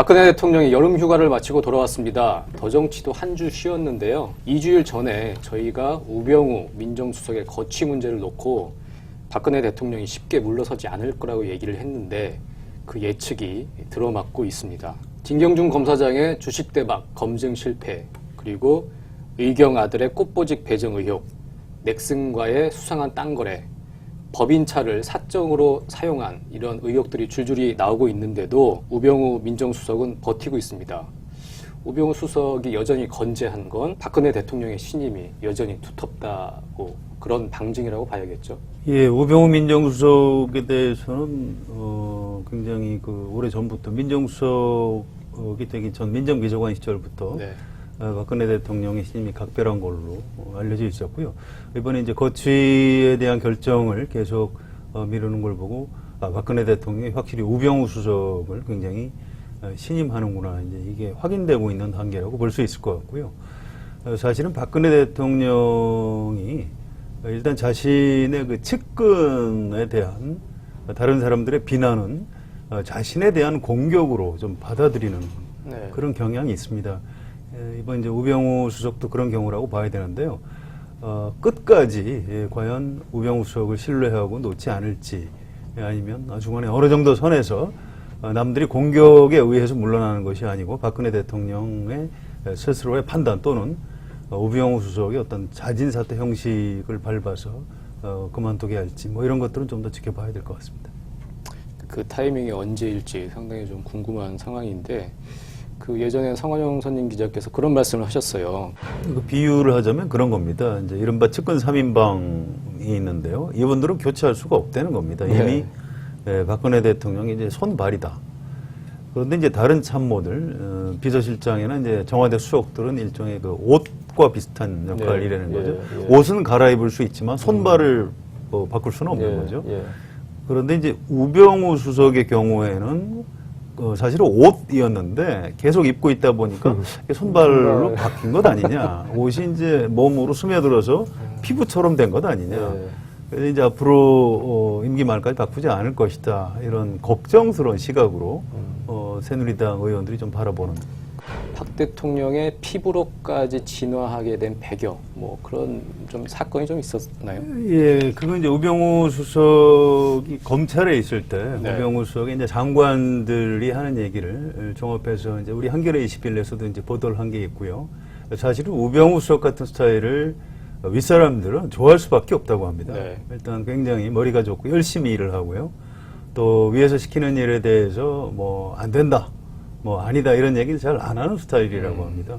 박근혜 대통령이 여름 휴가를 마치고 돌아왔습니다. 더정치도 한 주 쉬었는데요. 2주일 전에 저희가 우병우 민정수석의 거취 문제를 놓고 박근혜 대통령이 쉽게 물러서지 않을 거라고 얘기를 했는데 그 예측이 들어맞고 있습니다. 진경준 검사장의 주식 대박, 검증 실패, 그리고 의경 아들의 꽃보직 배정 의혹, 넥슨과의 수상한 땅 거래, 법인차를 사적으로 사용한 이런 의혹들이 줄줄이 나오고 있는데도 우병우 민정수석은 버티고 있습니다. 우병우 수석이 여전히 건재한 건 박근혜 대통령의 신임이 여전히 두텁다고 그런 방증이라고 봐야겠죠. 예, 우병우 민정수석에 대해서는 굉장히 오래 전부터 민정수석이 되기 전 민정비서관 시절부터 네. 박근혜 대통령의 신임이 각별한 걸로 알려져 있었고요. 이번에 이제 거취에 대한 결정을 계속 미루는 걸 보고 박근혜 대통령이 확실히 우병우 수석을 굉장히 신임하는구나, 이제 이게 확인되고 있는 단계라고 볼 수 있을 것 같고요. 사실은 박근혜 대통령이 일단 자신의 그 측근에 대한 다른 사람들의 비난은 자신에 대한 공격으로 좀 받아들이는 네. 그런 경향이 있습니다. 이번 이제 우병우 수석도 그런 경우라고 봐야 되는데요. 끝까지 과연 우병우 수석을 신뢰하고 놓지 않을지, 아니면 중간에 어느 정도 선에서 남들이 공격에 의해서 물러나는 것이 아니고 박근혜 대통령의 스스로의 판단 또는 우병우 수석의 어떤 자진사퇴 형식을 밟아서 그만두게 할지, 뭐 이런 것들은 좀 더 지켜봐야 될 것 같습니다. 그 타이밍이 언제일지 상당히 좀 궁금한 상황인데, 그 예전에 성환영 선임 기자께서 그런 말씀을 하셨어요. 그 비유를 하자면 그런 겁니다. 이제 이른바 측근 3인방이 있는데요. 이분들은 교체할 수가 없다는 겁니다. 이미 박근혜 대통령이 이제 손발이다. 그런데 이제 다른 참모들, 비서실장이나 이제 청와대 수석들은 일종의 그 옷과 비슷한 역할이라는 거죠. 옷은 갈아입을 수 있지만 손발을 바꿀 수는 없는 거죠. 그런데 이제 우병우 수석의 경우에는 사실은 옷이었는데 계속 입고 있다 보니까 손발로 바뀐 것 아니냐. 옷이 이제 몸으로 스며들어서 피부처럼 된 것 아니냐. 그래서 이제 앞으로 임기 말까지 바꾸지 않을 것이다. 이런 걱정스러운 시각으로 새누리당 의원들이 좀 바라보는. 박 대통령의 피부로까지 진화하게 된 배경, 뭐 그런 좀 사건이 좀 있었나요? 예, 그건 이제 우병우 수석이 검찰에 있을 때 우병우 수석의 이제 장관들이 하는 얘기를 종합해서 이제 우리 한겨레 21에서도 이제 보도를 한 게 있고요. 사실은 우병우 수석 같은 스타일을 윗사람들은 좋아할 수밖에 없다고 합니다. 일단 굉장히 머리가 좋고 열심히 일을 하고요. 또 위에서 시키는 일에 대해서 뭐 안 된다, 뭐 아니다, 이런 얘기를 잘 안 하는 스타일이라고 합니다.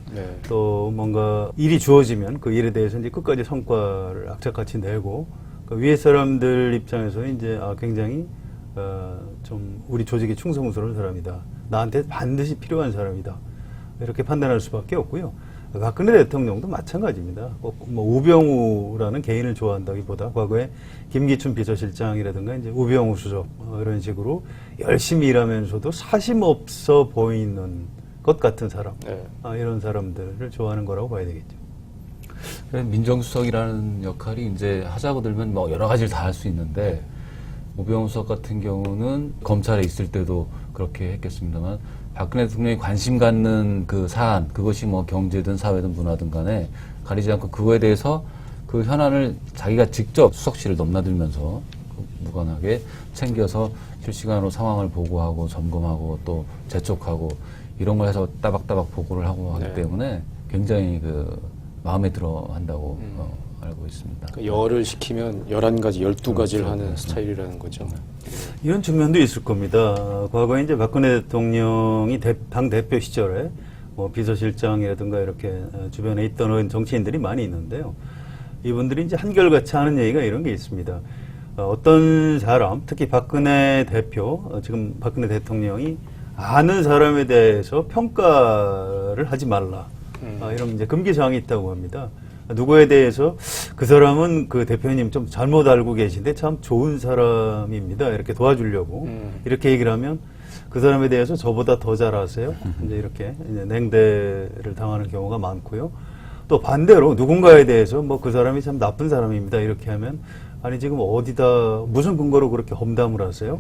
또 뭔가 일이 주어지면 그 일에 대해서 이제 끝까지 성과를 악착같이 내고, 그 위에 사람들 입장에서는 이제 굉장히 좀 우리 조직에 충성스러운 사람이다, 나한테 반드시 필요한 사람이다, 이렇게 판단할 수밖에 없고요. 박근혜 대통령도 마찬가지입니다. 뭐 우병우라는 개인을 좋아한다기보다 과거에 김기춘 비서실장이라든가 이제 우병우 수석 이런 식으로 열심히 일하면서도 사심 없어 보이는 것 같은 사람, 이런 사람들을 좋아하는 거라고 봐야 되겠죠. 민정수석이라는 역할이 이제 하자고 들면 뭐 여러 가지를 다 할 수 있는데, 우병우 수석 같은 경우는 검찰에 있을 때도 그렇게 했겠습니다만, 박근혜 대통령이 관심 갖는 그 사안, 그것이 뭐 경제든 사회든 문화든 간에 가리지 않고 그거에 대해서 그 현안을 자기가 직접 수석실을 넘나들면서 무관하게 챙겨서 실시간으로 상황을 보고하고 점검하고 또 재촉하고 이런 걸 해서 따박따박 보고를 하고 하기 때문에 굉장히 마음에 들어 한다고 알고 있습니다. 그러니까 열을 시키면 11가지, 12가지를 하는 스타일이라는 거죠. 이런 측면도 있을 겁니다. 과거에 이제 박근혜 대통령이 당대표 시절에 뭐 비서실장이라든가 이렇게 주변에 있던 정치인들이 많이 있는데요. 이분들이 이제 한결같이 하는 얘기가 이런 게 있습니다. 어떤 사람, 특히 박근혜 대표, 지금 박근혜 대통령이 아는 사람에 대해서 평가를 하지 말라. 이런 이제 금기사항이 있다고 합니다. 누구에 대해서 그 사람은 그 대표님 좀 잘못 알고 계신데 참 좋은 사람입니다, 이렇게 도와주려고 이렇게 얘기를 하면 그 사람에 대해서 저보다 더 잘 아세요? 이제 이렇게 이제 냉대를 당하는 경우가 많고요. 또 반대로 누군가에 대해서 뭐 그 사람이 참 나쁜 사람입니다, 이렇게 하면 아니 지금 어디다 무슨 근거로 그렇게 험담을 하세요?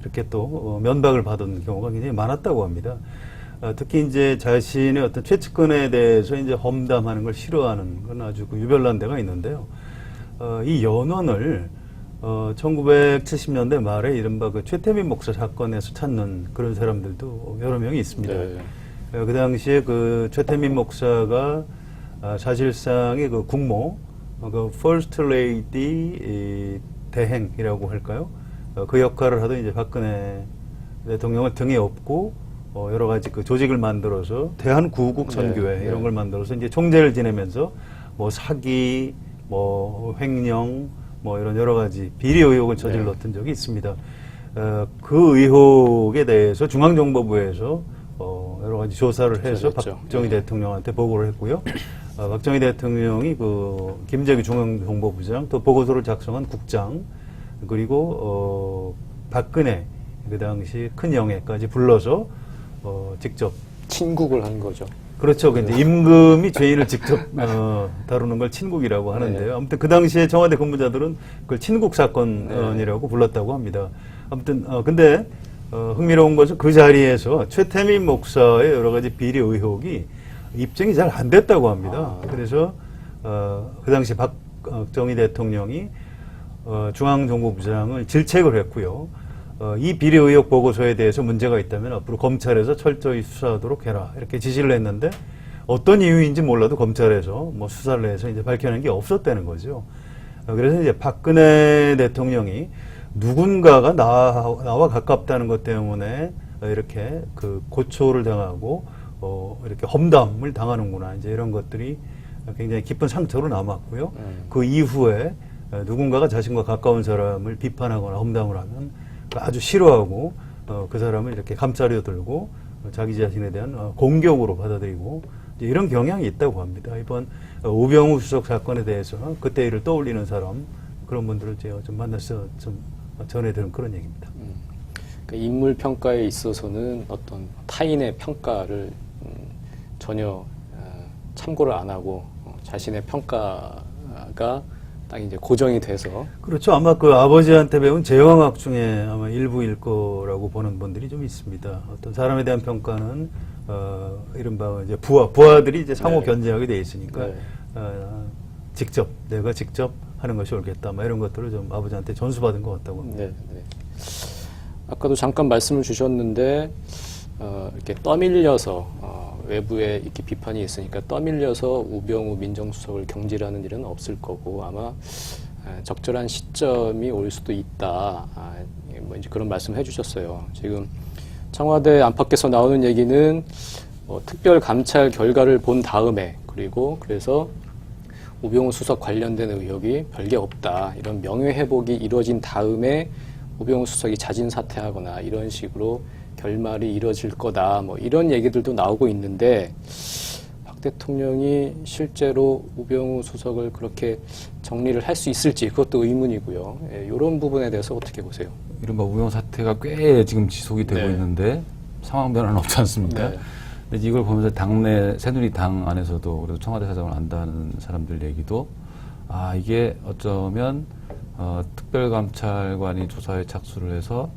이렇게 또 면박을 받은 경우가 굉장히 많았다고 합니다. 특히 이제 자신의 어떤 최측근에 대해서 이제 험담하는 걸 싫어하는 건 아주 그 유별난 데가 있는데요. 이 연원을 1970년대 말에 이른바 그 최태민 목사 사건에서 찾는 그런 사람들도 여러 명이 있습니다. 네. 그 당시에 그 최태민 목사가 사실상의 그 국모, 그 First Lady 대행이라고 할까요? 그 역할을 하던 이제 박근혜 대통령을 등에 업고 여러 가지 그 조직을 만들어서 대한구국 선교회 네. 이런 걸 만들어서 이제 총재를 지내면서 뭐 사기, 뭐 횡령, 뭐 이런 여러 가지 비리 의혹을 저질렀던 적이 있습니다. 그 의혹에 대해서 중앙정보부에서 여러 가지 조사를 해서 그렇죠. 박정희 대통령한테 보고를 했고요. 박정희 대통령이 그 김재규 중앙정보부장 또 보고서를 작성한 국장 그리고 박근혜 그 당시 큰 영예까지 불러서 직접 친국을 한 거죠. 그렇죠. 근데 임금이 죄인을 직접 다루는 걸 친국이라고 하는데요. 네. 아무튼 그 당시에 청와대 근무자들은 그걸 친국 사건이라고 불렀다고 합니다. 아무튼 근데 흥미로운 것은 그 자리에서 최태민 목사의 여러 가지 비리 의혹이 입증이 잘 안 됐다고 합니다. 그래서 그 당시 박정희 대통령이 중앙정보부장을 질책을 했고요. 이 비리 의혹 보고서에 대해서 문제가 있다면 앞으로 검찰에서 철저히 수사하도록 해라 이렇게 지시를 했는데 어떤 이유인지 몰라도 검찰에서 뭐 수사를 해서 이제 밝혀낸 게 없었다는 거죠. 그래서 이제 박근혜 대통령이 누군가가 나와 가깝다는 것 때문에 이렇게 그 고초를 당하고 이렇게 험담을 당하는구나 이제 이런 것들이 굉장히 깊은 상처로 남았고요. 그 이후에 누군가가 자신과 가까운 사람을 비판하거나 험담을 하면 아주 싫어하고 그 사람을 이렇게 감싸려 들고 자기 자신에 대한 공격으로 받아들이고 이런 경향이 있다고 합니다. 이번 우병우 수석 사건에 대해서 그때 일을 떠올리는 사람 그런 분들을 제가 좀 만나서 좀 전해드린 그런 얘기입니다. 그러니까 인물 평가에 있어서는 어떤 타인의 평가를 전혀 참고를 안 하고 자신의 평가가 딱 이제 고정이 돼서 그렇죠. 아마 그 아버지한테 배운 제왕학 중에 아마 일부일 거라고 보는 분들이 좀 있습니다. 어떤 사람에 대한 평가는 이른바 이제 부하들이 이제 상호 네. 견제하게 돼 있으니까 네. 내가 직접 하는 것이 옳겠다. 뭐 이런 것들을 좀 아버지한테 전수받은 것 같다고 합니다. 네, 네. 아까도 잠깐 말씀을 주셨는데 이렇게 떠밀려서 외부에 이렇게 비판이 있으니까 떠밀려서 우병우 민정수석을 경질하는 일은 없을 거고 아마 적절한 시점이 올 수도 있다. 뭐 이제 그런 말씀을 해주셨어요. 지금 청와대 안팎에서 나오는 얘기는 특별 감찰 결과를 본 다음에 그래서 우병우 수석 관련된 의혹이 별게 없다. 이런 명예회복이 이루어진 다음에 우병우 수석이 자진 사퇴하거나 이런 식으로 결말이 이루어질 거다. 뭐 이런 얘기들도 나오고 있는데 박 대통령이 실제로 우병우 수석을 그렇게 정리를 할 수 있을지 그것도 의문이고요. 이런 부분에 대해서 어떻게 보세요? 이른바 우병우 사태가 꽤 지금 지속이 되고 네. 있는데 상황 변화는 없지 않습니까? 네. 근데 이걸 보면서 당내 새누리당 안에서도 그래도 청와대 사정을 안다는 사람들 얘기도 이게 어쩌면 특별감찰관이 조사에 착수를 해서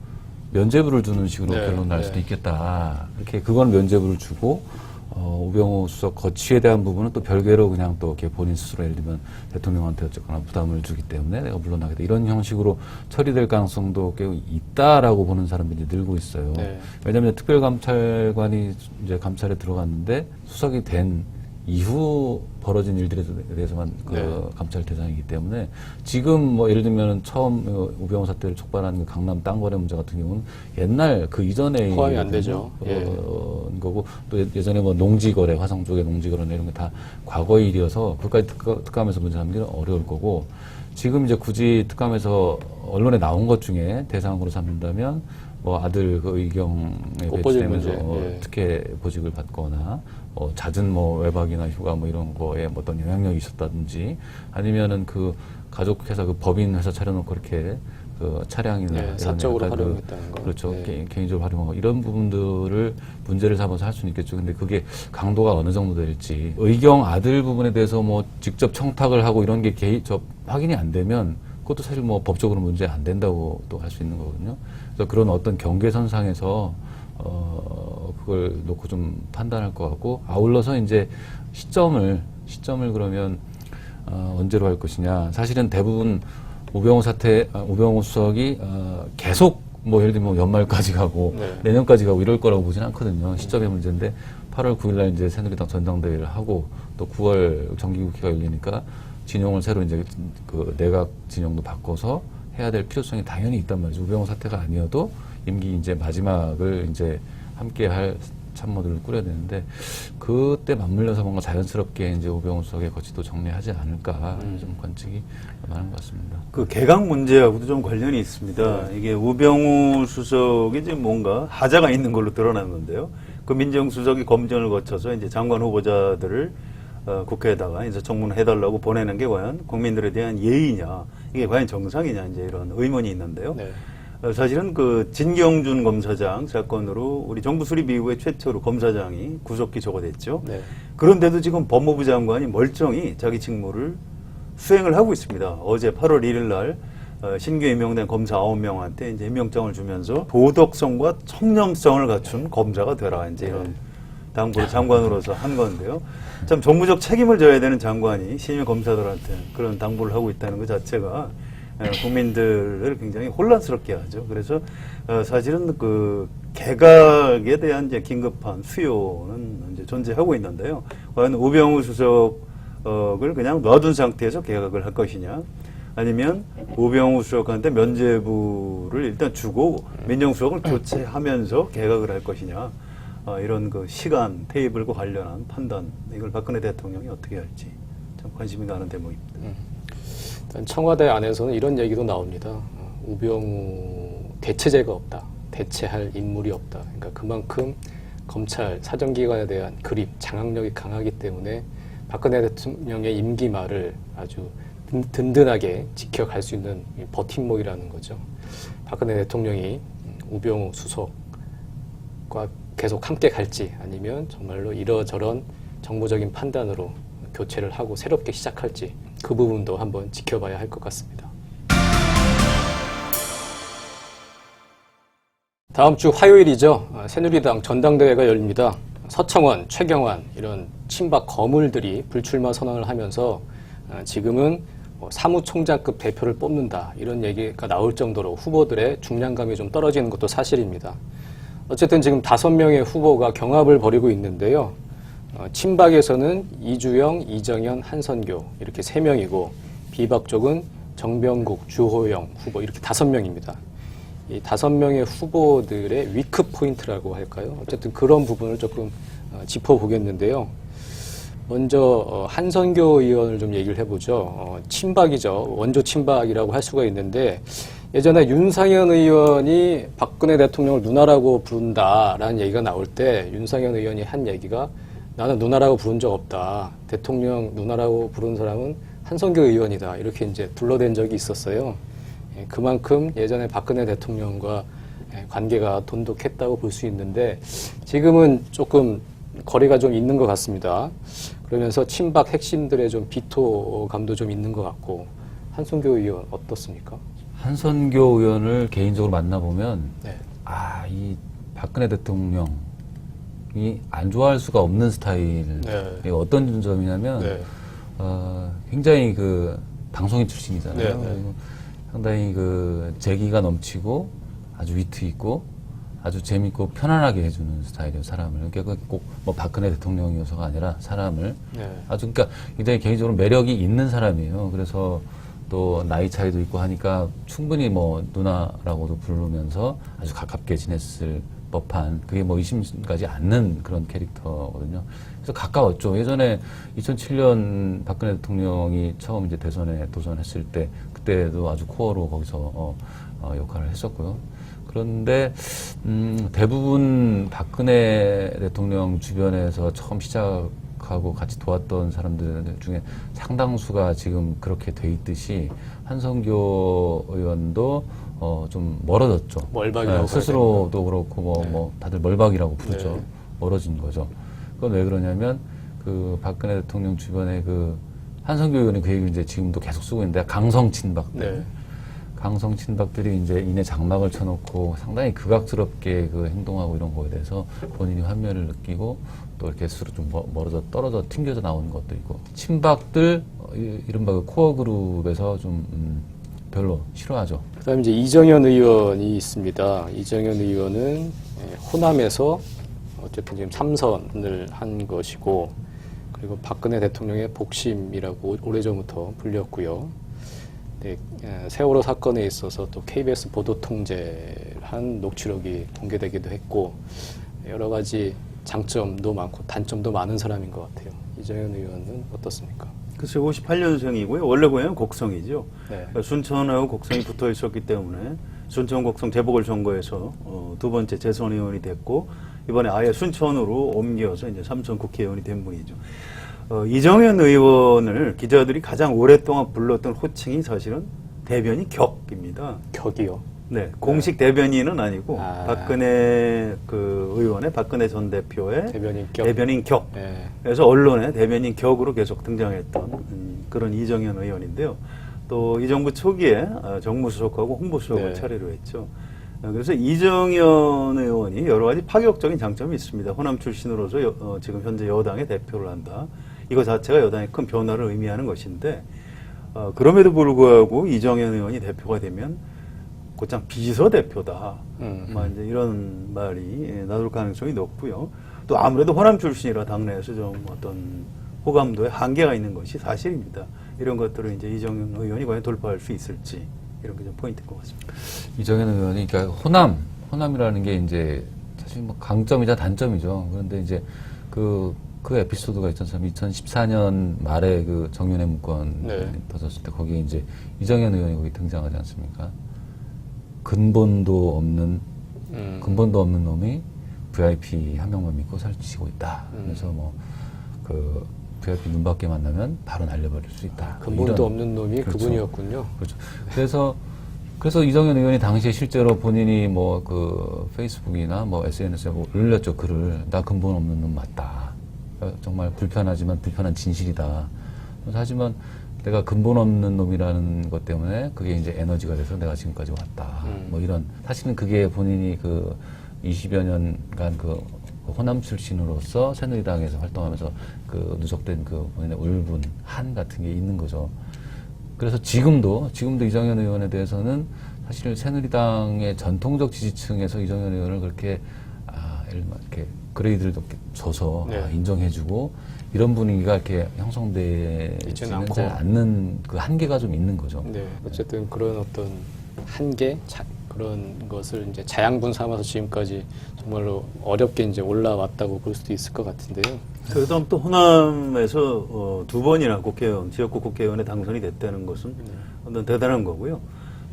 면죄부를 주는 식으로 네, 결론 날 네. 수도 있겠다. 이렇게 그건 면죄부를 주고 우병우 수석 거취에 대한 부분은 또 별개로 그냥 또 이렇게 본인 스스로 예를 들면 대통령한테 어쨌거나 부담을 주기 때문에 내가 물러나겠다. 이런 형식으로 처리될 가능성도 꽤 있다라고 보는 사람들이 늘고 있어요. 네. 왜냐하면 특별감찰관이 이제 감찰에 들어갔는데 수석이 된 이후 벌어진 일들에 대해서만 네. 감찰 대상이기 때문에 지금 뭐 예를 들면 처음 우병우 사태를 촉발한 그 강남 땅거래 문제 같은 경우는 옛날 그 이전에 포함이 안 되죠. 거고 또 예전에 뭐 농지거래 화성 쪽의 농지거래 이런 게 다 과거의 일이어서 그까지 특감에서 문제 삼기는 어려울 거고 지금 이제 굳이 특감에서 언론에 나온 것 중에 대상으로 삼는다면 뭐 아들 그 의경에 꽃보질 배치되면서 문제, 예. 특혜 보직을 받거나 잦은 뭐 외박이나 휴가 뭐 이런 거에 뭐 어떤 영향력이 있었다든지 아니면은 그 가족회사 그 법인 회사 차려놓고 이렇게 그 차량이나 네, 이런 사적으로 약간 활용했다는 거. 그렇죠. 네. 개인적으로 활용하고 이런 부분들을 문제를 삼아서 할 수는 있겠죠. 근데 그게 강도가 어느 정도 될지 의경 아들 부분에 대해서 뭐 직접 청탁을 하고 이런 게 확인이 안 되면 그것도 사실 뭐 법적으로 문제 안 된다고 또 할 수 있는 거거든요. 그래서 그런 어떤 경계선상에서 그걸 놓고 좀 판단할 것 같고, 아울러서 이제 시점을 그러면 언제로 할 것이냐. 사실은 대부분 우병우 수석이 계속 뭐 예를 들면 연말까지 가고 내년까지 가고 이럴 거라고 보진 않거든요. 시점의 문제인데 8월 9일날 이제 새누리당 전당대회를 하고 또 9월 정기국회가 열리니까 진영을 새로 이제 그 내각 진영도 바꿔서 해야 될 필요성이 당연히 있단 말이죠. 우병우 사태가 아니어도 임기 이제 마지막을 이제 함께 할 참모들을 꾸려야 되는데 그때 맞물려서 뭔가 자연스럽게 이제 우병우 수석의 거취도 정리하지 않을까 좀 관측이 많은 것 같습니다. 그 개각 문제하고도 좀 관련이 있습니다. 이게 우병우 수석이 이제 뭔가 하자가 있는 걸로 드러났는데요. 그 민정수석이 검증을 거쳐서 이제 장관 후보자들을 국회에다가 인사청문해달라고 보내는 게 과연 국민들에 대한 예의냐, 이게 과연 정상이냐, 이제 이런 의문이 있는데요. 네. 사실은 그 진경준 검사장 사건으로 우리 정부 수립 이후에 최초로 검사장이 구속 기소가 됐죠. 네. 그런데도 지금 법무부 장관이 멀쩡히 자기 직무를 수행을 하고 있습니다. 어제 8월 1일 날 신규 임명된 검사 9명한테 이제 임명장을 주면서 도덕성과 청렴성을 갖춘 검사가 되라, 이제 이런 당부를 장관으로서 한 건데요. 참 정무적 책임을 져야 되는 장관이 신임 검사들한테 그런 당부를 하고 있다는 것 자체가 국민들을 굉장히 혼란스럽게 하죠. 그래서 사실은 그 개각에 대한 이제 긴급한 수요는 이제 존재하고 있는데요. 과연 우병우 수석을 그냥 놔둔 상태에서 개각을 할 것이냐, 아니면 우병우 수석한테 면죄부를 일단 주고 민정수석을 교체하면서 개각을 할 것이냐, 이런 그 시간 테이블과 관련한 판단, 이걸 박근혜 대통령이 어떻게 할지 참 관심이 가는 대목입니다. 일단 청와대 안에서는 이런 얘기도 나옵니다. 우병우 대체제가 없다. 대체할 인물이 없다. 그러니까 그만큼 검찰 사정기관에 대한 그립, 장악력이 강하기 때문에 박근혜 대통령의 임기 말을 아주 든든하게 지켜갈 수 있는 버팀목이라는 거죠. 박근혜 대통령이 우병우 수석과 계속 함께 갈지, 아니면 정말로 이러저런 정무적인 판단으로 교체를 하고 새롭게 시작할지, 그 부분도 한번 지켜봐야 할 것 같습니다. 다음 주 화요일이죠. 새누리당 전당대회가 열립니다. 서청원, 최경환 이런 친박 거물들이 불출마 선언을 하면서 지금은 사무총장급 대표를 뽑는다, 이런 얘기가 나올 정도로 후보들의 중량감이 좀 떨어지는 것도 사실입니다. 어쨌든 지금 5명의 후보가 경합을 벌이고 있는데요. 친박에서는 이주영, 이정현, 한선교 이렇게 3명이고, 비박 쪽은 정병국, 주호영 후보 이렇게 5명입니다. 이 5명의 후보들의 위크 포인트라고 할까요? 어쨌든 그런 부분을 조금 짚어보겠는데요. 먼저 한선교 의원을 좀 얘기를 해보죠. 친박이죠. 원조 친박이라고 할 수가 있는데, 예전에 윤상현 의원이 박근혜 대통령을 누나라고 부른다라는 얘기가 나올 때 윤상현 의원이 한 얘기가, 나는 누나라고 부른 적 없다. 대통령 누나라고 부른 사람은 한선교 의원이다. 이렇게 이제 둘러댄 적이 있었어요. 그만큼 예전에 박근혜 대통령과 관계가 돈독했다고 볼 수 있는데, 지금은 조금 거리가 좀 있는 것 같습니다. 그러면서 친박 핵심들의 좀 비토감도 좀 있는 것 같고, 한선교 의원 어떻습니까? 한선교 의원을 개인적으로 만나보면 네. 이 박근혜 대통령이 안 좋아할 수가 없는 스타일. 네. 어떤 점이냐면 네. 굉장히 그 방송인 출신이잖아요. 네, 네. 그리고 상당히 그 재기가 넘치고 아주 위트 있고 아주 재밌고 편안하게 해주는 스타일이에요, 사람을. 그러니까 꼭 뭐 박근혜 대통령이어서가 아니라 사람을 네. 아주, 그러니까 굉장히 개인적으로 매력이 있는 사람이에요. 그래서 또 나이 차이도 있고 하니까 충분히 뭐 누나라고도 부르면서 아주 가깝게 지냈을 법한, 그게 뭐 의심까지 않는 그런 캐릭터거든요. 그래서 가까웠죠. 예전에 2007년 박근혜 대통령이 처음 이제 대선에 도전했을 때, 그때도 아주 코어로 거기서 역할을 했었고요. 그런데 대부분 박근혜 대통령 주변에서 처음 시작하고 같이 도왔던 사람들 중에 상당수가 지금 그렇게 돼 있듯이 한선교 의원도 좀 멀어졌죠. 멀박이라고 스스로도 그렇고 네. 뭐 다들 멀박이라고 부르죠. 네. 멀어진 거죠. 그건 왜 그러냐면 그 박근혜 대통령 주변에 그 한선교 의원이 그 얘기를 이제 지금도 계속 쓰고 있는데, 강성 친박들. 네. 강성 친박들이 이제 이내 장막을 쳐놓고 상당히 극악스럽게 그 행동하고 이런 거에 대해서 본인이 환멸을 느끼고 또 이렇게 스스로 좀 멀어져 떨어져 튕겨져 나오는 것도 있고 친박들 이른바 그 코어 그룹에서 좀 별로 싫어하죠. 그다음에 이제 이정현 의원이 있습니다. 이정현 의원은 호남에서 어쨌든 지금 3선을 한 것이고, 그리고 박근혜 대통령의 복심이라고 오래전부터 불렸고요. 네, 세월호 사건에 있어서 또 KBS 보도 통제를 한 녹취록이 공개되기도 했고, 여러 가지 장점도 많고 단점도 많은 사람인 것 같아요. 이정현 의원은 어떻습니까? 글쎄 58년생이고요. 원래 고향은 곡성이죠. 네. 그러니까 순천하고 곡성이 붙어 있었기 때문에 순천 곡성 재보궐선거에서 두 번째 재선 의원이 됐고, 이번에 아예 순천으로 옮겨서 이제 삼선 국회의원이 된 분이죠. 이정현 의원을 기자들이 가장 오랫동안 불렀던 호칭이 사실은 대변인 격입니다. 격이요. 네, 공식 대변인은 아니고 박근혜 그 의원의 박근혜 전 대표의 대변인 격. 네. 그래서 언론에 대변인 격으로 계속 등장했던 그런 이정현 의원인데요. 또 이 정부 초기에 정무수석하고 홍보수석을 네. 차례로 했죠. 그래서 이정현 의원이 여러 가지 파격적인 장점이 있습니다. 호남 출신으로서 지금 현재 여당의 대표를 한다. 이거 자체가 여당의 큰 변화를 의미하는 것인데, 그럼에도 불구하고 이정현 의원이 대표가 되면 곧장 비서대표다. 이제 이런 말이 나올 가능성이 높고요. 또 아무래도 호남 출신이라 당내에서 좀 어떤 호감도에 한계가 있는 것이 사실입니다. 이런 것들을 이제 이정현 의원이 과연 돌파할 수 있을지, 이런 게 좀 포인트인 것 같습니다. 이정현 의원이 그러니까 호남이라는 게 이제 사실 뭐 강점이자 단점이죠. 그런데 이제 그 에피소드가 있지 않습니까? 2014년 말에 그 정윤회 문건이 네. 터졌을 때 거기에 이제 이정현 의원이 거기 등장하지 않습니까? 근본도 없는 놈이 VIP 한 명만 믿고 살찌고 있다. 그래서 뭐 그 VIP 눈밖에 만나면 바로 날려버릴 수 있다. 근본도 이런, 없는 놈이 그렇죠. 그분이었군요. 그렇죠. 그래서 이정현 의원이 당시에 실제로 본인이 뭐 그 페이스북이나 뭐 SNS에 올렸죠. 글을. 나 근본 없는 놈 맞다. 정말 불편하지만 불편한 진실이다. 하지만 내가 근본 없는 놈이라는 것 때문에 그게 이제 에너지가 돼서 내가 지금까지 왔다. 뭐 이런, 사실은 그게 본인이 그 20여 년간 그 호남 출신으로서 새누리당에서 활동하면서 그 누적된 그 본인의 울분, 한 같은 게 있는 거죠. 그래서 지금도 이정현 의원에 대해서는 사실 새누리당의 전통적 지지층에서 이정현 의원을 그렇게 이렇게 그레이드를 높게 줘서 네. 인정해주고 이런 분위기가 이렇게 형성되지는 않는 그 한계가 좀 있는 거죠. 네, 어쨌든 그런 어떤 한계, 그런 것을 이제 자양분 삼아서 지금까지 정말로 어렵게 이제 올라왔다고 볼 수도 있을 것 같은데요. 그다음 또 호남에서 두 번이나 국회의원, 지역구 국회의원에 당선이 됐다는 것은 어떤 대단한 거고요.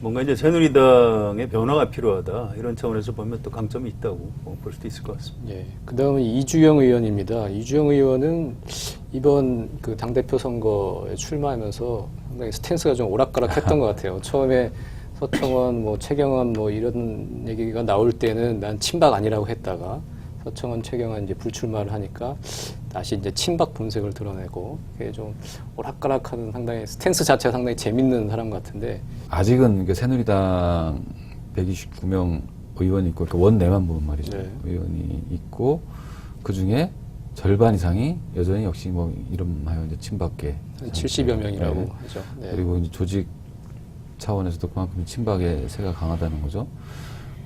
뭔가 이제 새누리당의 변화가 필요하다, 이런 차원에서 보면 또 강점이 있다고 볼 수도 있을 것 같습니다. 예. 그 다음은 이주영 의원입니다. 이주영 의원은 이번 그 당대표 선거에 출마하면서 상당히 스탠스가 좀 오락가락했던 것 같아요. 처음에 서청원, 뭐 최경환 뭐 이런 얘기가 나올 때는 난 친박 아니라고 했다가 서청원, 최경환 이제 불출마를 하니까 다시 이제 친박 본색을 드러내고, 그게 좀 오락가락하는, 상당히 스탠스 자체가 상당히 재밌는 사람 같은데, 아직은 새누리당 129명 의원이 있고, 그러니까 원내만 보면 말이죠. 네. 의원이 있고, 그 중에 절반 이상이 여전히 역시 뭐 이름하여 이제 친박계. 한 70여 명이라고 네. 하죠. 네. 그리고 이제 조직 차원에서도 그만큼 친박의 세가 강하다는 거죠.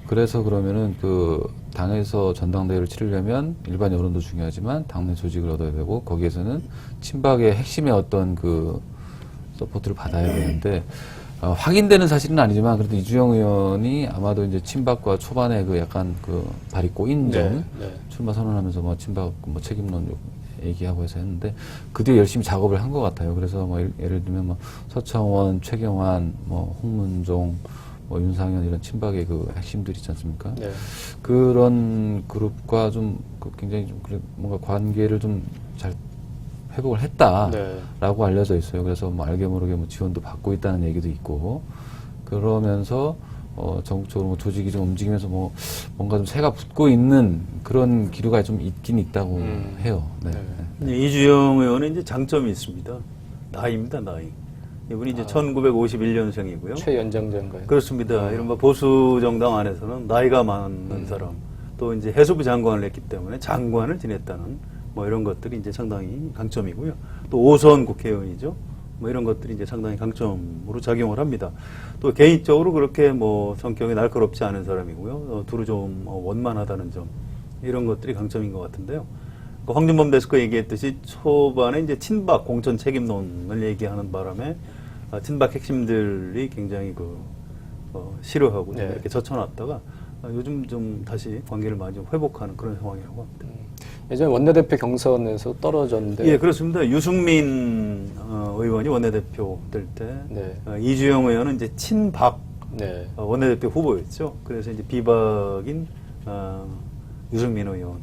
그래서 그러면은 그 당에서 전당대회를 치르려면 일반 여론도 중요하지만 당내 조직을 얻어야 되고, 거기에서는 친박의 핵심의 어떤 그 서포트를 받아야 되는데, 확인되는 사실은 아니지만 그래도 이주영 의원이 아마도 이제 친박과 초반에 그 약간 그 발이 꼬인 점, 출마 선언하면서 뭐 친박 뭐 책임론 얘기하고 해서 했는데, 그 뒤에 열심히 작업을 한 것 같아요. 그래서 뭐 예를 들면 뭐 서청원, 최경환, 뭐 홍문종, 뭐 윤상현 이런 친박의 그 핵심들 있지 않습니까? 네. 그런 그룹과 좀 굉장히 좀 뭔가 관계를 좀 잘 회복을 했다라고 알려져 있어요. 그래서 뭐 알게 모르게 뭐 지원도 받고 있다는 얘기도 있고, 그러면서 전국적으로 뭐 조직이 좀 움직이면서 뭐 뭔가 좀 새가 붙고 있는 그런 기류가 좀 있긴 있다고 해요. 네. 이주영 의원은 이제 장점이 있습니다. 나이입니다, 나이. 이분이 이제 1951년생이고요. 최연장자인가요? 그렇습니다. 이른바 보수 정당 안에서는 나이가 많은 사람, 또 이제 해수부 장관을 했기 때문에 장관을 지냈다는 뭐 이런 것들이 이제 상당히 강점이고요. 또 5선 국회의원이죠. 뭐 이런 것들이 이제 상당히 강점으로 작용을 합니다. 또 개인적으로 그렇게 뭐 성격이 날카롭지 않은 사람이고요. 두루 좀 원만하다는 점, 이런 것들이 강점인 것 같은데요. 황준범 데스크 얘기했듯이 초반에 이제 친박 공천 책임론을 얘기하는 바람에 친박 핵심들이 굉장히 싫어하고 네. 이렇게 젖혀놨다가 요즘 좀 다시 관계를 많이 좀 회복하는 그런 상황이라고 합니다. 예전에 원내대표 경선에서 떨어졌는데. 예, 그렇습니다. 유승민 의원이 원내대표 될 때 네. 이주영 의원은 이제 친박 네. 원내대표 후보였죠. 그래서 이제 비박인 유승민 의원이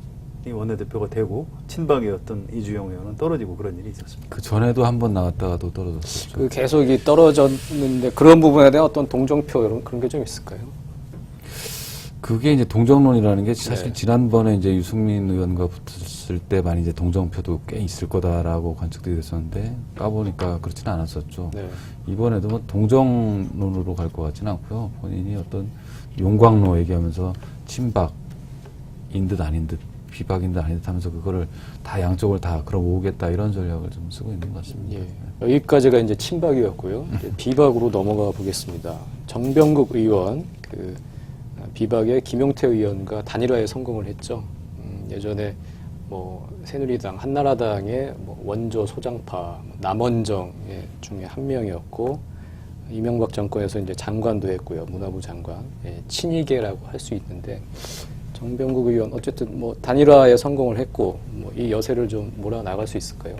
원내대표가 되고 친박이었던 이주영 의원은 떨어지고 그런 일이 있었습니다. 그 전에도 한 번 나갔다가 또 떨어졌었죠. 그 계속 이 떨어졌는데 그런 부분에 대한 어떤 동정표 그런 게 좀 있을까요? 그게 이제 동정론이라는 게 사실 네. 지난번에 이제 유승민 의원과 붙었을 때만 이제 동정표도 꽤 있을 거다라고 관측들이 됐었는데 까보니까 그렇지는 않았었죠. 네. 이번에도 뭐 동정론으로 갈 것 같지는 않고요. 본인이 어떤 용광로 얘기하면서 친박인 듯 아닌 듯 비박인 듯 아닌 듯 하면서 그거를 다 양쪽을 다 그럼 모으겠다 이런 전략을 좀 쓰고 있는 것 같습니다. 예. 여기까지가 이제 친박이었고요. 이제 비박으로 넘어가 보겠습니다. 정병국 의원, 비박의 김용태 의원과 단일화에 성공을 했죠. 예전에 뭐 새누리당, 한나라당의 뭐 원조 소장파 남원정 중에 한 명이었고 이명박 정권에서 이제 장관도 했고요, 문화부 장관, 친이계라고 할 수 있는데 정병국 의원 어쨌든 뭐 단일화에 성공을 했고 뭐 이 여세를 좀 몰아 나갈 수 있을까요?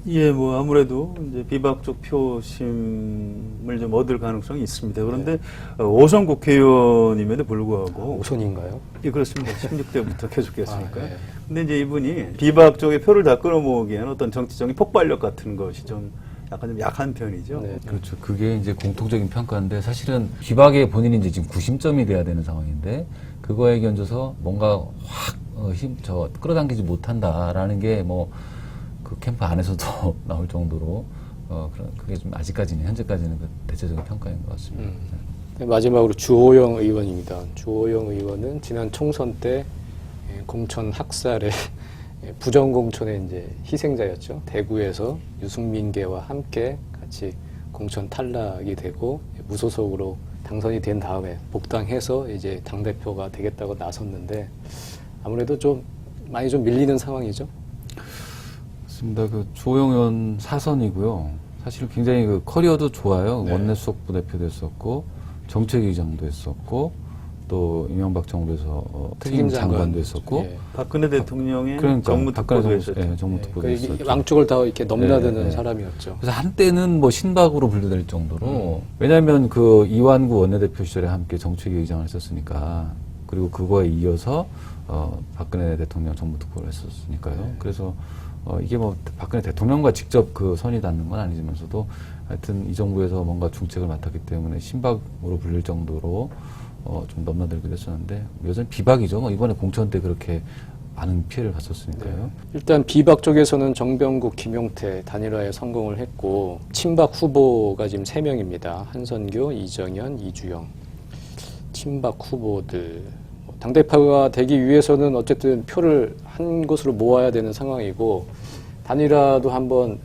예, 뭐 아무래도 이제 비박 쪽 표심을 좀 얻을 가능성이 있습니다. 그런데 5선 국회의원임에도 불구하고 5선인가요? 예, 그렇습니다. 16대부터 계속했으니까요. 아, 예. 근데 이제 이분이 비박 쪽의 표를 다 끌어모으기에는 어떤 정치적인 폭발력 같은 것이 좀 약간 좀 약한 편이죠. 네. 그렇죠. 그게 이제 공통적인 평가인데 사실은 비박의 본인이 이제 지금 구심점이 돼야 되는 상황인데 그거에 견져서 뭔가 확 끌어당기지 못한다라는 게 뭐 그 캠프 안에서도 나올 정도로 그게 좀 아직까지는 현재까지는 그 대체적인 평가인 것 같습니다. 네, 마지막으로 주호영 의원입니다. 주호영 의원은 지난 총선 때 공천 학살의 부정공천의 이제 희생자였죠. 대구에서 유승민계와 함께 같이 공천 탈락이 되고 무소속으로 당선이 된 다음에 복당해서 이제 당대표가 되겠다고 나섰는데 아무래도 좀 많이 좀 밀리는 상황이죠. 맞습니다. 그 주호영 의원 사선이고요. 사실 굉장히 그 커리어도 좋아요. 네. 원내 수석부 대표 됐었고 정책위의장도 했었고 또 이명박 정부에서 특임 장관도 했었고 예. 박근혜 대통령의 그러니까 정무특보도 했었죠. 정무특보도 했었죠. 양쪽을 다 이렇게 넘나드는 네. 사람이었죠. 그래서 한때는 뭐 신박으로 분류될 정도로 왜냐하면 그 이완구 원내대표 시절에 함께 정책위 의장을 했었으니까 그리고 그거에 이어서 박근혜 대통령 정무특보를 했었으니까요. 네. 그래서 이게 뭐 박근혜 대통령과 직접 그 선이 닿는 건 아니지만서도 하여튼 이 정부에서 뭔가 중책을 맡았기 때문에 신박으로 불릴 정도로 좀 넘나들기도 했었는데 여전히 비박이죠. 뭐 이번에 공천 때 그렇게 많은 피해를 봤었으니까요. 네. 일단 비박 쪽에서는 정병국, 김용태 단일화에 성공을 했고 친박 후보가 지금 3명입니다. 한선교, 이정현, 이주영. 친박 후보들. 당대표가 되기 위해서는 어쨌든 표를 한 곳으로 모아야 되는 상황이고 단일화도 한번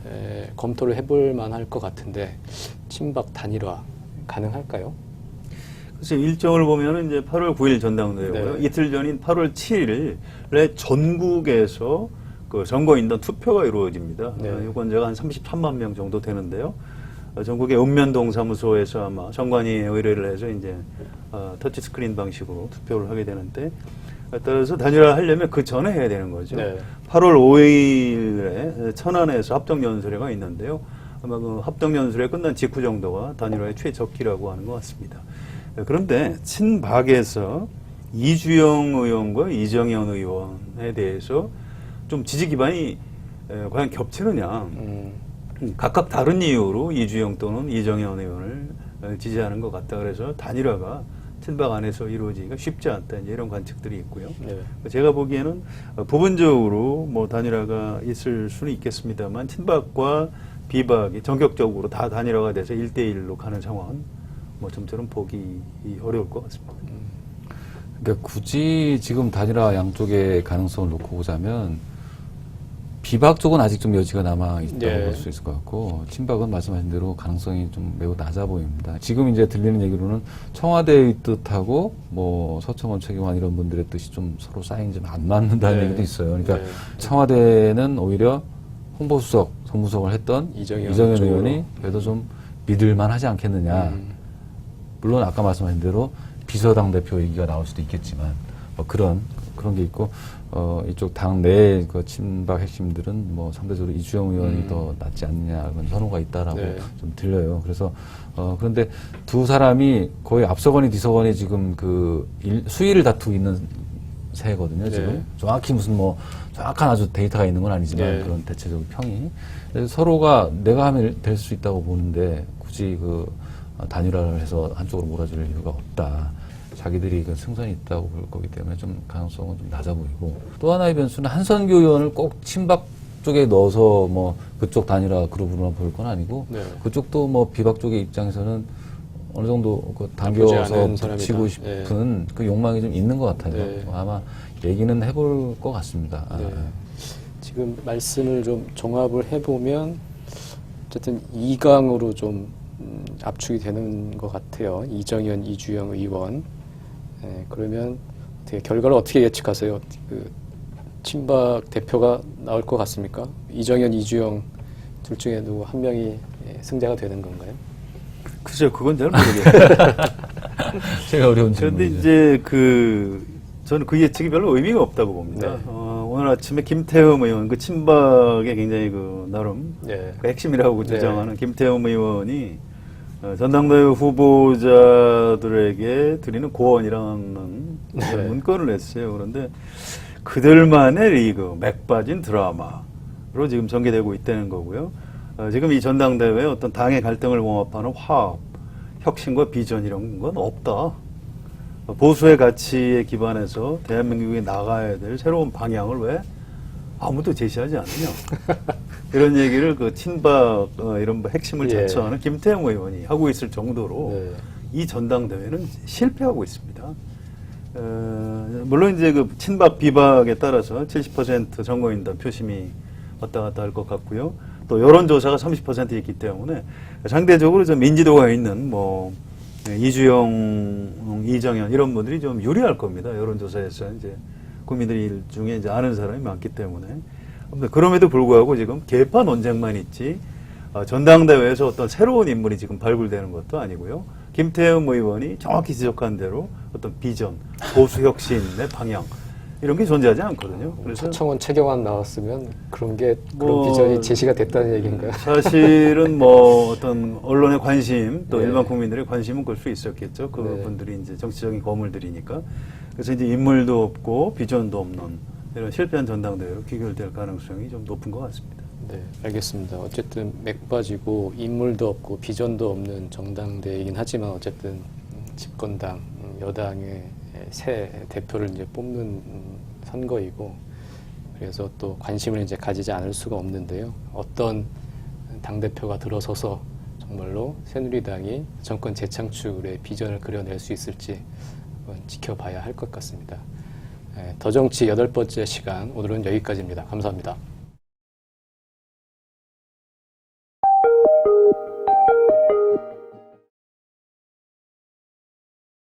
검토를 해볼 만할 것 같은데 친박 단일화 가능할까요? 그래서 일정을 보면은 이제 8월 9일 전당대회고요. 네. 이틀 전인 8월 7일에 전국에서 그 선거인단 투표가 이루어집니다. 네. 유권자가 한 33만 명 정도 되는데요. 전국의 읍면동 사무소에서 아마 선관위 의뢰를 해서 이제 터치 스크린 방식으로 투표를 하게 되는데 따라서 단일화 하려면 그 전에 해야 되는 거죠. 네. 8월 5일에 천안에서 합동연설회가 있는데요. 아마 그 합동연설회 끝난 직후 정도가 단일화의 최적기라고 하는 것 같습니다. 그런데 친박에서 이주영 의원과 이정현 의원에 대해서 좀 지지 기반이 과연 겹치느냐. 각각 다른 이유로 이주영 또는 이정현 의원을 지지하는 것 같다. 그래서 단일화가 친박 안에서 이루어지기가 쉽지 않다. 이제 이런 관측들이 있고요. 네. 제가 보기에는 부분적으로 뭐 단일화가 있을 수는 있겠습니다만 친박과 비박이 전격적으로 다 단일화가 돼서 1대1로 가는 상황은 뭐 좀처럼 보기 어려울 것 같습니다. 그러니까 굳이 지금 단일화 양쪽의 가능성을 놓고 보자면 비박 쪽은 아직 좀 여지가 남아 있다고 네. 볼 수 있을 것 같고 친박은 말씀하신 대로 가능성이 좀 매우 낮아 보입니다. 지금 이제 들리는 얘기로는 청와대의 뜻하고 뭐 서청원, 최경환 이런 분들의 뜻이 좀 서로 사인이 좀 안 맞는다는 네. 얘기도 있어요. 그러니까 네. 청와대는 오히려 홍보수석, 정무수석을 했던 이정현 이정현 쪽으로. 의원이 그래도 좀 믿을만 하지 않겠느냐. 물론 아까 말씀하신 대로 비서당 대표 얘기가 나올 수도 있겠지만 뭐 그런 게 있고 이쪽 당 내 그 친박 핵심들은 뭐 상대적으로 이주영 의원이 더 낫지 않느냐 그런 선호가 있다라고 네. 좀 들려요. 그래서 그런데 두 사람이 거의 앞서거니 뒤서거니 지금 수위를 다투고 있는 세거든요. 네. 지금 정확히 무슨 뭐 정확한 아주 데이터가 있는 건 아니지만 네. 그런 대체적인 평이 그래서 서로가 내가 하면 될 수 있다고 보는데 굳이 단일화를 해서 한쪽으로 몰아줄 이유가 없다. 자기들이 승산이 있다고 볼 거기 때문에 좀 가능성은 좀 낮아 보이고 또 하나의 변수는 한선교 의원을 꼭 친박 쪽에 넣어서 뭐 그쪽 단일화 그룹으로만 볼 건 아니고 네. 그쪽도 뭐 비박 쪽의 입장에서는 어느 정도 나쁘지 당겨서 않은 사람이다. 붙이고 싶은 그 욕망이 좀 있는 것 같아요. 네. 아마 얘기는 해볼 것 같습니다. 네. 지금 말씀을 좀 종합을 해보면 어쨌든 2강으로 좀 압축이 되는 것 같아요. 이정현, 이주영 의원. 네, 그러면 결과를 어떻게 예측하세요? 친박 대표가 나올 것 같습니까? 이정현, 이주영 둘 중에 누구 한 명이 승자가 되는 건가요? 글쎄요, 그건 잘 모르겠어요. 제가 어려운 그런데 질문이죠. 이제 저는 그 예측이 별로 의미가 없다고 봅니다. 네. 오늘 아침에 김태흠 의원, 친박의 굉장히 나름 네. 핵심이라고 네. 주장하는 김태흠 의원이 전당대회 후보자들에게 드리는 고언이라는 네. 문건을 냈어요. 그런데 그들만의 리그, 맥 빠진 드라마로 지금 전개되고 있다는 거고요. 지금 이 전당대회에 어떤 당의 갈등을 봉합하는 화합, 혁신과 비전 이런 건 없다. 보수의 가치에 기반해서 대한민국이 나가야 될 새로운 방향을 왜 아무도 제시하지 않느냐. 이런 얘기를 친박 이런 핵심을 예. 자처하는 김태형 의원이 하고 있을 정도로 네. 이 전당대회는 실패하고 있습니다. 물론 이제 친박 비박에 따라서 70% 선거인단 표심이 왔다 갔다 할 것 같고요. 또 여론조사가 30% 있기 때문에 상대적으로 좀 인지도가 있는 이주영, 이정현 이런 분들이 좀 유리할 겁니다. 여론조사에서 이제 국민들 중에 이제 아는 사람이 많기 때문에. 그럼에도 불구하고 지금 개파 논쟁만 있지 전당대회에서 어떤 새로운 인물이 지금 발굴되는 것도 아니고요. 김태흠 의원이 정확히 지적한 대로 어떤 비전, 보수 혁신의 방향 이런 게 존재하지 않거든요. 그래서 서청원, 최경환 나왔으면 그런 뭐 비전이 제시가 됐다는 얘기인가요? 사실은 어떤 언론의 관심 또 네. 일반 국민들의 관심은 끌 수 있었겠죠. 그분들이 이제 정치적인 거물들이니까. 그래서 이제 인물도 없고 비전도 없는 이런 실패한 전당대회로 귀결될 가능성이 좀 높은 것 같습니다. 네, 알겠습니다. 어쨌든 맥 빠지고 인물도 없고 비전도 없는 정당대이긴 하지만 어쨌든 집권당, 여당의 새 대표를 이제 뽑는 선거이고 그래서 또 관심을 이제 가지지 않을 수가 없는데요. 어떤 당대표가 들어서서 정말로 새누리당이 정권 재창출의 비전을 그려낼 수 있을지 한번 지켜봐야 할 것 같습니다. 더 정치 8번째 시간 오늘은 여기까지입니다. 감사합니다.